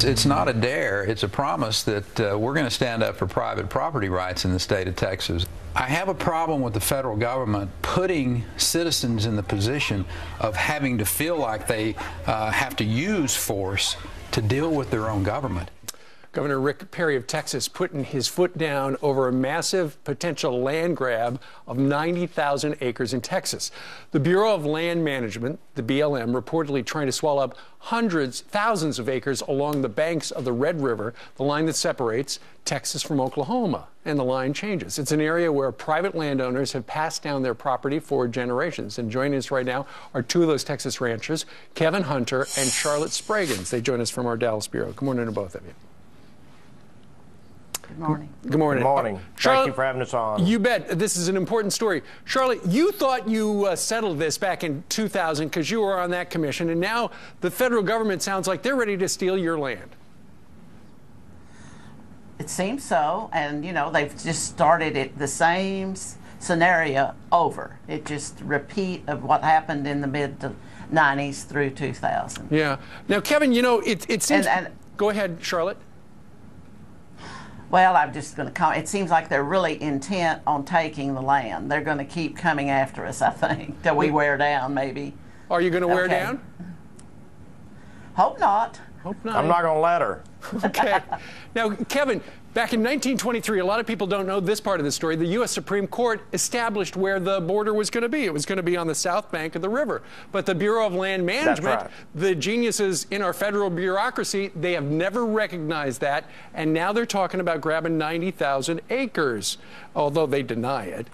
It's not a dare, it's a promise that we're going to stand up for private property rights in the state of Texas. I have a problem with the federal government putting citizens in the position of having to feel like they have to use force to deal with their own government. Governor Rick Perry of Texas putting his foot down over a massive potential land grab of 90,000 acres in Texas. The Bureau of Land Management, the BLM, reportedly trying to swallow up thousands of acres along the banks of the Red River, the line that separates Texas from Oklahoma. And the line changes. It's an area where private landowners have passed down their property for generations. And joining us right now are two of those Texas ranchers, Kevin Hunter and Charlotte Spragans. They join us from our Dallas Bureau. Good morning to both of you. Good morning. Good morning. Good morning. Thank you for having us on. You bet. This is an important story. Charlotte, you thought you settled this back in 2000 because you were on that commission, and now the federal government sounds like they're ready to steal your land. It seems so, and you know, they've just started it, the same scenario over. It just repeat of what happened in the mid-90s through 2000. Yeah. Now, Kevin, you know, it seems... Go ahead, Charlotte. Well, I'm just going to comment. It seems like they're really intent on taking the land. They're going to keep coming after us, I think, till we wear down, maybe. Are you going to wear down? Hope not. Hope not. I'm not going to let her. Okay. Now, Kevin, back in 1923, a lot of people don't know this part of the story. The U.S. Supreme Court established where the border was going to be. It was going to be on the south bank of the river. But the Bureau of Land Management, the geniuses in our federal bureaucracy, they have never recognized that. And now they're talking about grabbing 90,000 acres, although they deny it.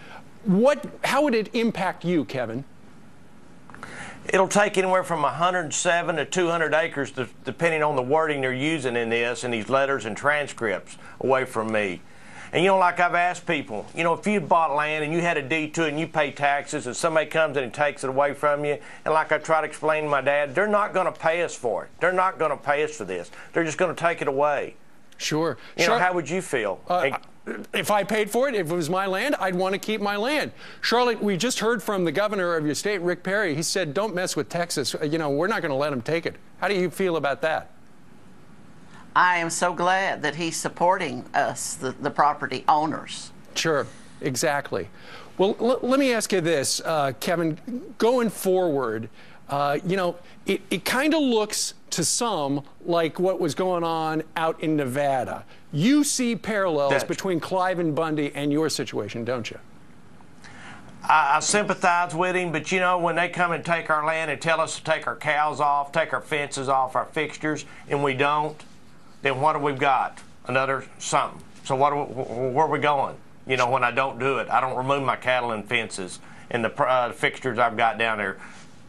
How would it impact you, Kevin? It'll take anywhere from 107 to 200 acres, depending on the wording they're using in this, and these letters and transcripts away from me. And, you know, like I've asked people, you know, if you bought land and you had a deed to it and you pay taxes and somebody comes in and takes it away from you, and like I try to explain to my dad, they're not going to pay us for it. They're not going to pay us for this. They're just going to take it away. Sure. You know, how would you feel? If I paid for it, if it was my land, I'd want to keep my land. Charlotte, we just heard from the governor of your state, Rick Perry. He said, don't mess with Texas. You know, we're not going to let them take it. How do you feel about that? I am so glad that he's supporting us, the property owners. Sure, exactly. Well, let me ask you this, Kevin. Going forward, you know, it kind of looks to some like what was going on out in Nevada. You see parallels between Clive and Bundy and your situation, don't you? I sympathize with him, but you know, when they come and take our land and tell us to take our cows off, take our fences off, our fixtures, and we don't, then what have we got? Another something. So where are we going? You know, when I don't do it, I don't remove my cattle and fences and the fixtures I've got down there.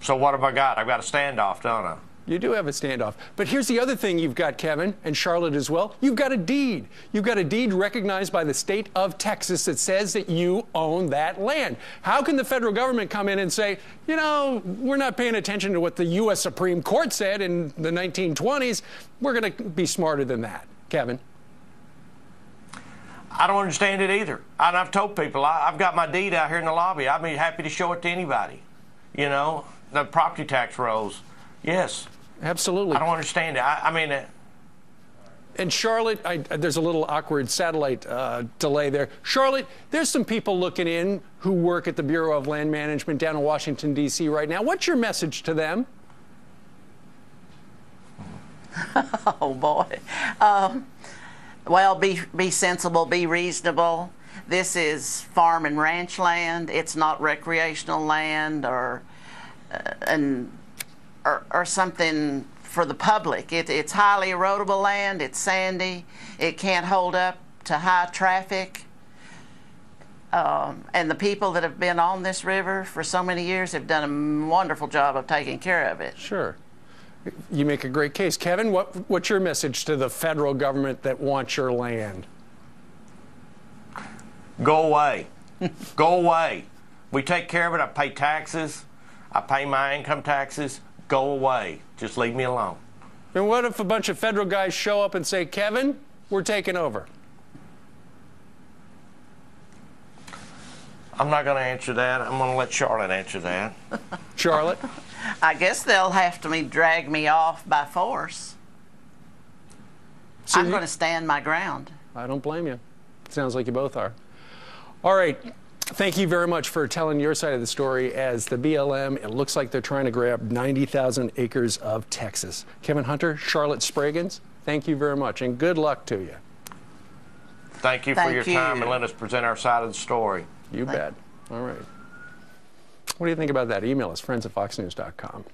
So what have I got? I've got a standoff, don't I? You do have a standoff. But here's the other thing you've got, Kevin, and Charlotte as well. You've got a deed. You've got a deed recognized by the state of Texas that says that you own that land. How can the federal government come in and say, you know, we're not paying attention to what the U.S. Supreme Court said in the 1920s. We're going to be smarter than that. Kevin? I don't understand it either. And I've told people, I've got my deed out here in the lobby. I'd be happy to show it to anybody. You know, the property tax rolls. Yes. Absolutely. I don't understand it. I mean... And Charlotte, there's a little awkward satellite delay there. Charlotte, there's some people looking in who work at the Bureau of Land Management down in Washington, D.C. right now. What's your message to them? Oh, boy. Well, be sensible, be reasonable. This is farm and ranch land. It's not recreational land or something for the public. It's highly erodible land. It's sandy. It can't hold up to high traffic. And the people that have been on this river for so many years have done a wonderful job of taking care of it. Sure. You make a great case. Kevin, what's your message to the federal government that wants your land? Go away. Go away. We take care of it. I pay taxes. I pay my income taxes. Go away. Just leave me alone. And what if a bunch of federal guys show up and say, Kevin, we're taking over? I'm not going to answer that. I'm going to let Charlotte answer that. Charlotte? I guess they'll have to drag me off by force. I'm going to stand my ground. I don't blame you. Sounds like you both are. All right. Thank you very much for telling your side of the story. As the BLM, it looks like they're trying to grab 90,000 acres of Texas. Kevin Hunter, Charlotte Spraggins, thank you very much, and good luck to you. Thank you for your time and letting us present our side of the story. You bet. All right. What do you think about that? Email us, friends@foxnews.com.